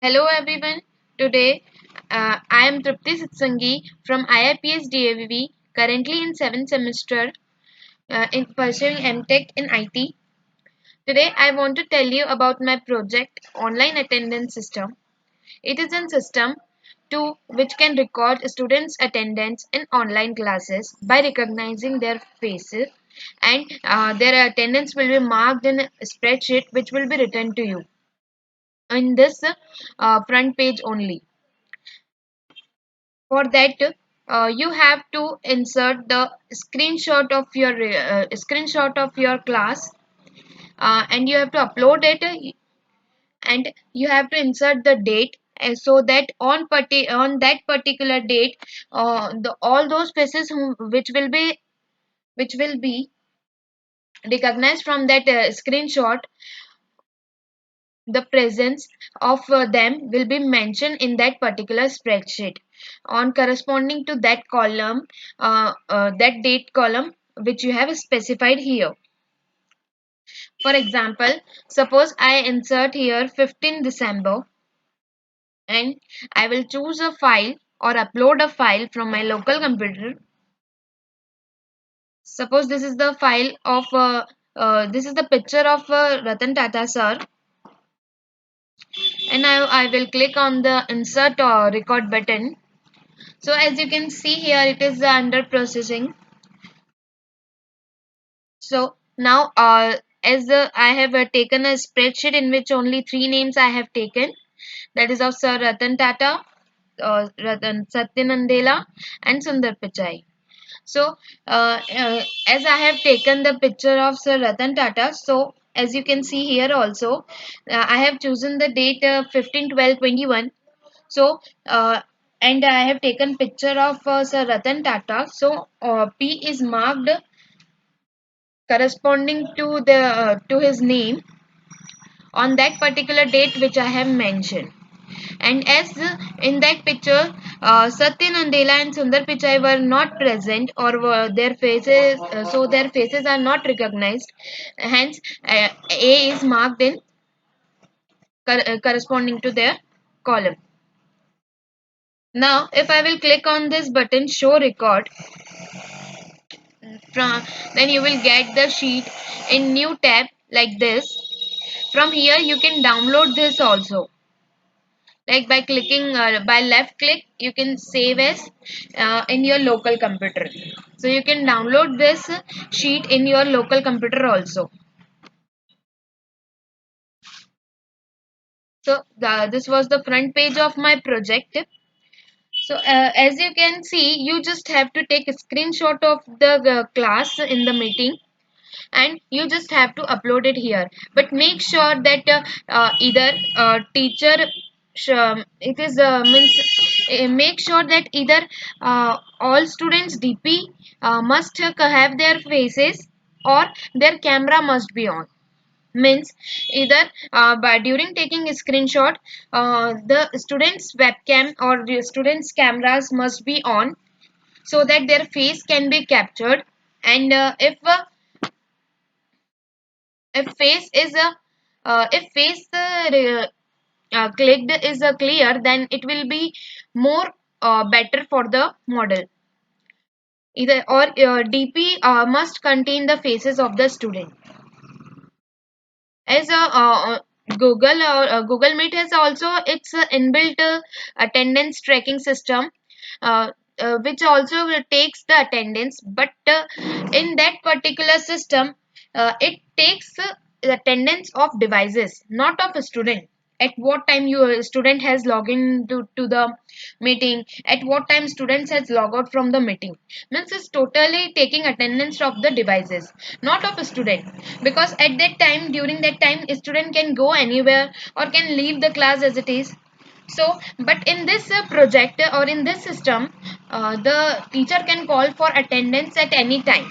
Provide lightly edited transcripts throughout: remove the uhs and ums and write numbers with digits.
Hello everyone. Today I am Tripti Sitsangi from IIPS DAVV, currently in 7th semester in pursuing MTech in IT. Today I want to tell you about my project Online Attendance System. It is a system to which can record students' attendance in online classes by recognizing their faces, and their attendance will be marked in a spreadsheet which will be returned to you in this front page only. For that, you have to insert the screenshot of your class, and you have to upload it, and you have to insert the date, so that on that particular date, the all those faces which will be recognized from that screenshot, the presence of them will be mentioned in that particular spreadsheet on corresponding to that column, that date column which you have specified here. For example, suppose I insert here 15 December, and I will choose a file or upload a file from my local computer. Suppose this is the file of this is the picture of Ratan Tata sir, and I will click on the insert record button. So as you can see here, it is under processing. So now, as I have taken a spreadsheet in which only three names I have taken, that is of Sir Ratan Tata, Ratan Satya Nadella, and Sundar Pichai. So as I have taken the picture of Sir Ratan Tata, so as you can see here also, I have chosen the date 15/12/21. So and I have taken picture of Sir Ratan Tata. So P is marked corresponding to his name on that particular date which I have mentioned. And as in that picture, Satya Nadella and Sundar Pichai were not present, or were their faces, so their faces are not recognized. Hence, A is marked in corresponding to their column. Now, if I will click on this button, show record, from then you will get the sheet in new tab like this. From here you can download this also, like by clicking by left click you can save as in your local computer. So you can download this sheet in your local computer also. So this was the front page of my project. So as you can see, you just have to take a screenshot of the class in the meeting, and you just have to upload it here. But make sure that either teacher it is means make sure that either all students DP must have their faces, or their camera must be on. Means either by during taking a screenshot, the students webcam or the students cameras must be on, so that their face can be captured. And if face is a if face clicked is clear, then it will be more better for the model. Either or DP must contain the faces of the student. As a Google Meet has also its inbuilt attendance tracking system, which also takes the attendance, but in that particular system, it takes the attendance of devices, not of a student. At what time your student has logged in to the meeting, at what time students has logged out from the meeting. Means it's totally taking attendance of the devices, not of a student. Because at that time, during that time, a student can go anywhere or can leave the class as it is. So but in this project or in this system, the teacher can call for attendance at any time.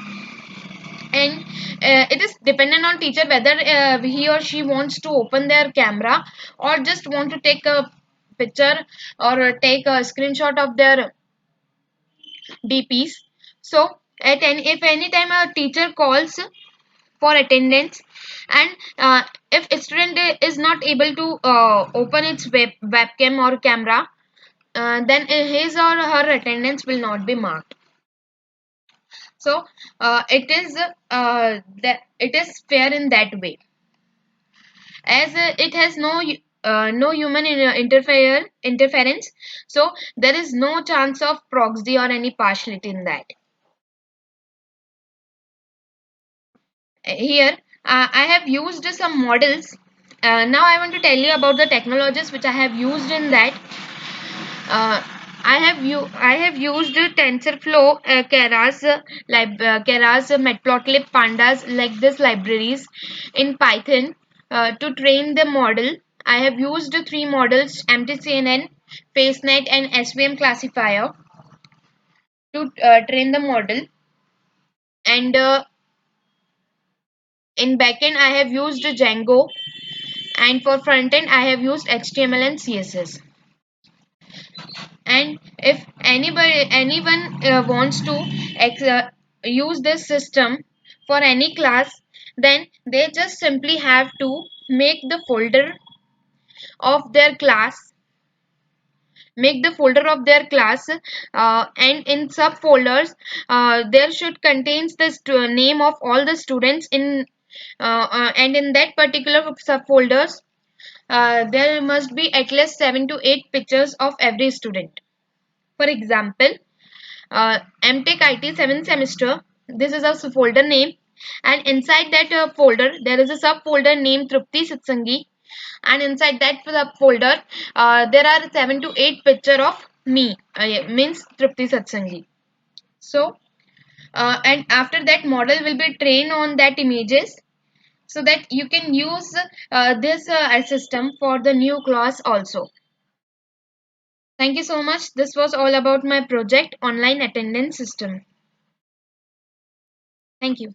And it is dependent on teacher whether he or she wants to open their camera, or just want to take a picture, or take a screenshot of their DPs. So at any if any time a teacher calls for attendance. And if a student is not able to open its webcam or camera, then his or her attendance will not be marked. So it is fair in that way, as it has no human interference. So there is no chance of proxy or any partiality in that. Here I have used some models. Now I want to tell you about the technologies which I have used in that. I have used TensorFlow, Keras, Matplotlib, Pandas, like this libraries in Python to train the model. I have used three models: MTCNN, FaceNet, and SVM classifier to train the model. And in backend, I have used Django, and for frontend, I have used HTML and CSS. And if anyone wants to use this system for any class, then they just simply have to make the folder of their class and in subfolders there should contains the name of all the students in and in that particular subfolders there must be at least 7 to 8 pictures of every student. For example, MTech IT 7th semester. This is a folder name, and inside that folder there is a subfolder named Trupti Satsangi, and inside that subfolder there are 7 to 8 picture of me, means Trupti Satsangi. So, and after that model will be trained on that images, so that you can use this system for the new class also. Thank you so much. This was all about my project online attendance system. Thank you.